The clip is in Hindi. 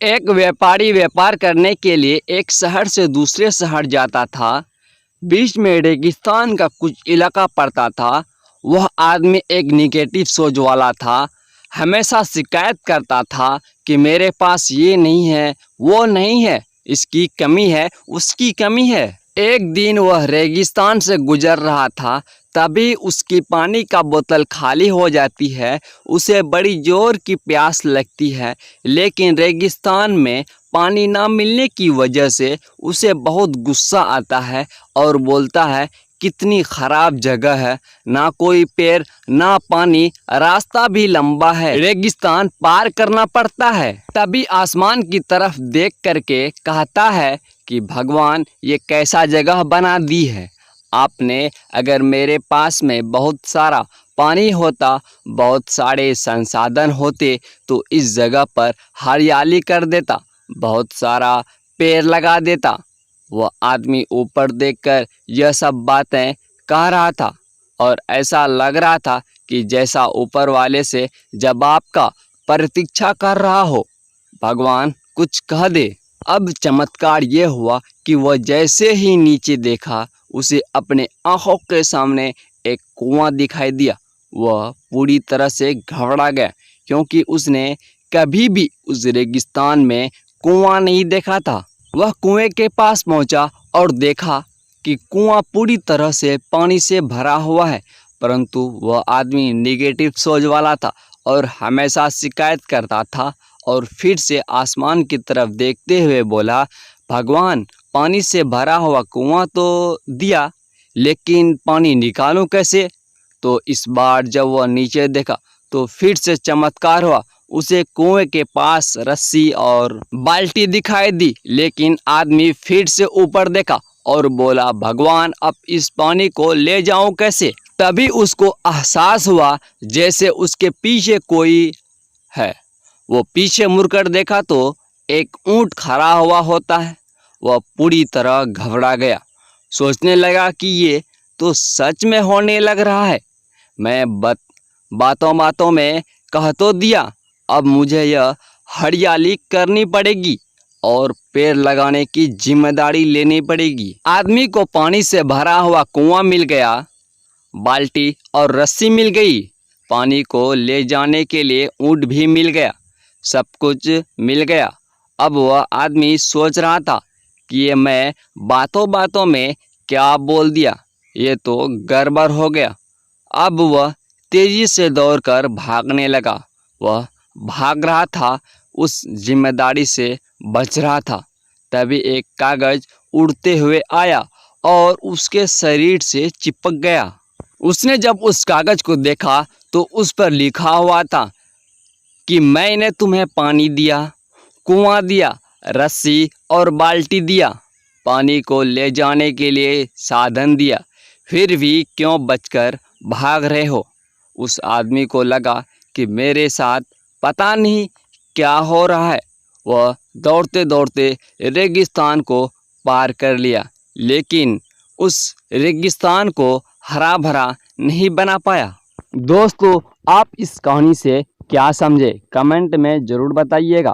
एक व्यापारी व्यापार करने के लिए एक शहर से दूसरे शहर जाता था। बीच में रेगिस्तान का कुछ इलाका पड़ता था। वह आदमी एक निगेटिव सोच वाला था। हमेशा शिकायत करता था कि मेरे पास ये नहीं है, वो नहीं है, इसकी कमी है, उसकी कमी है। एक दिन वह रेगिस्तान से गुजर रहा था, तभी उसकी पानी का बोतल खाली हो जाती है। उसे बड़ी जोर की प्यास लगती है, लेकिन रेगिस्तान में पानी ना मिलने की वजह से उसे बहुत गुस्सा आता है और बोलता है, कितनी खराब जगह है, ना कोई पेड़ ना पानी, रास्ता भी लंबा है, रेगिस्तान पार करना पड़ता है। तभी आसमान की तरफ देख करके कहता है कि भगवान, ये कैसा जगह बना दी है आपने। अगर मेरे पास में बहुत सारा पानी होता, बहुत सारे संसाधन होते, तो इस जगह पर हरियाली कर देता, बहुत सारा पेड़ लगा देता। वह आदमी ऊपर देखकर यह सब बातें कह रहा था और ऐसा लग रहा था कि जैसा ऊपर वाले से जवाब का प्रतीक्षा कर रहा हो, भगवान कुछ कह दे। अब चमत्कार ये हुआ कि वह जैसे ही नीचे देखा, उसे अपने आंखों के सामने एक कुआं दिखाई दिया। वह पूरी तरह से घबरा गया, क्योंकि उसने कभी भी उस रेगिस्तान में कुआं नहीं देखा था। वह कुएं के पास पहुंचा और देखा कि कुआं पूरी तरह से पानी से भरा हुआ है, परंतु वह आदमी निगेटिव सोच वाला था और हमेशा शिकायत करता था। और फिर से आसमान की तरफ देखते हुए बोला, भगवान, पानी से भरा हुआ कुआं तो दिया, लेकिन पानी निकालूं कैसे? तो इस बार जब वह नीचे देखा तो फिर से चमत्कार हुआ। उसे कुएं के पास रस्सी और बाल्टी दिखाई दी, लेकिन आदमी फिर से ऊपर देखा और बोला, भगवान, अब इस पानी को ले जाऊं कैसे? तभी उसको एहसास हुआ जैसे उसके पीछे कोई है। वो पीछे मुड़कर देखा तो एक ऊंट खड़ा हुआ होता है। वह पूरी तरह घबरा गया, सोचने लगा कि ये तो सच में होने लग रहा है। मैं बातों बातों में कह तो दिया, अब मुझे यह हरियाली करनी पड़ेगी और पेड़ लगाने की जिम्मेदारी लेनी पड़ेगी। आदमी को पानी से भरा हुआ कुआं मिल गया, बाल्टी और रस्सी मिल गई, पानी को ले जाने के लिए ऊंट भी मिल गया, सब कुछ मिल गया। अब वह आदमी सोच रहा था कि ये मैं बातों बातों में क्या बोल दिया, ये तो गड़बड़ हो गया। अब वह तेजी से दौड़कर भागने लगा। वह भाग रहा था, उस जिम्मेदारी से बच रहा था। तभी एक कागज उड़ते हुए आया और उसके शरीर से चिपक गया। उसने जब उस कागज को देखा तो उस पर लिखा हुआ था कि मैंने तुम्हें पानी दिया, कुआं दिया, रस्सी और बाल्टी दिया, पानी को ले जाने के लिए साधन दिया, फिर भी क्यों बचकर भाग रहे हो? उस आदमी को लगा कि मेरे साथ पता नहीं क्या हो रहा है। वह दौड़ते दौड़ते रेगिस्तान को पार कर लिया, लेकिन उस रेगिस्तान को हरा भरा नहीं बना पाया। दोस्तों, आप इस कहानी से क्या समझे, कमेंट में ज़रूर बताइएगा।